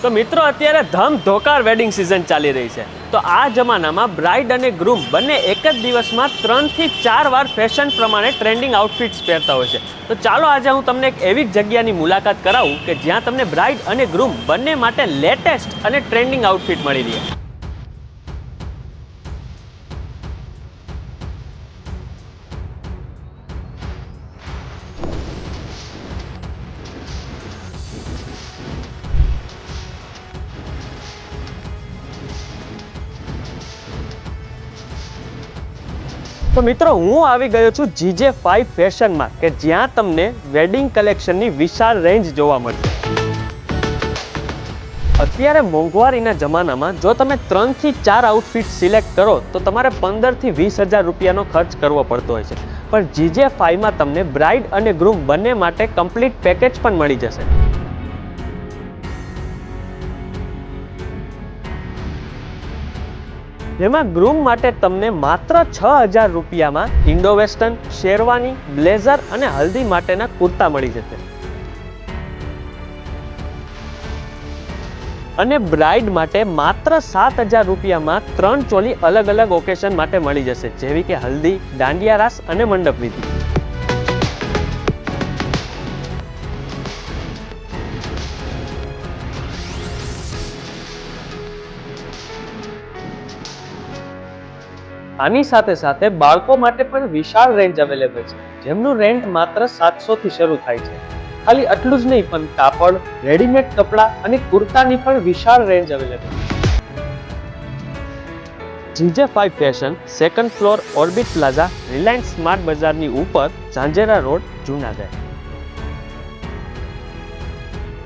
તો મિત્રો અત્યારે ધમધોકાર વેડિંગ સિઝન ચાલી રહી છે. તો આ જમાનામાં બ્રાઇડ અને ગ્રૂમ બંને એક જ દિવસમાં 3 થી 4 વાર ફેશન પ્રમાણે ટ્રેન્ડિંગ આઉટફિટ્સ પહેરતા હોય છે. તો ચાલો આજે હું તમને એક એવી જગ્યાની મુલાકાત કરાવું કે જ્યાં તમને બ્રાઇડ અને ગ્રૂમ બંને માટે લેટેસ્ટ અને ટ્રેન્ડિંગ આઉટફિટ મળી રહે. તો મિત્રો હું આવી ગયો છું GJ5 ફેશનમાં કે જ્યાં તમને વેડિંગ કલેક્શનની વિશાળ રેન્જ જોવા મળશે. અત્યારે મોંઘવારીના જમાનામાં જો તમે 3 થી 4 આઉટફિટ સિલેક્ટ કરો તો તમારે 15 થી 20 હજાર રૂપિયાનો ખર્ચ કરવો પડતો હોય છે. પણ GJ5માં તમને બ્રાઇડ અને ગ્રૂમ બંને માટે કમ્પ્લીટ પેકેજ પણ મળી જશે. જેમાં ગ્રૂમ માટે તમને માત્ર 6000 રૂપિયામાં ઇન્ડો વેસ્ટર્ન, શેરવાની, બ્લેઝર અને હલ્દી માટેના કુર્તા મળી જશે. અને બ્રાઇડ માટે માત્ર 7000 રૂપિયામાં 3 ચોલી અલગ અલગ ઓકેશન માટે મળી જશે, જેવી કે હલ્દી, દાંડિયા રાસ અને મંડપ વિધિ. આની સાથે સાથે બાળકો માટે પણ વિશાળ રેન્જ અવેલેબલ છે, જેમનું રેન્ટ માત્ર 700 થી શરૂ થાય છે. ખાલી આટલું જ નહીં, પણ કાપડ, રેડીમેડ કપડાં અને કુર્તાની પણ વિશાળ રેન્જ અવેલેબલ છે. GJ5 fashion 2nd floor orbit plaza, Reliance smart બજારની ઉપર, ઝાંઝેરા રોડ, જૂનાગઢ.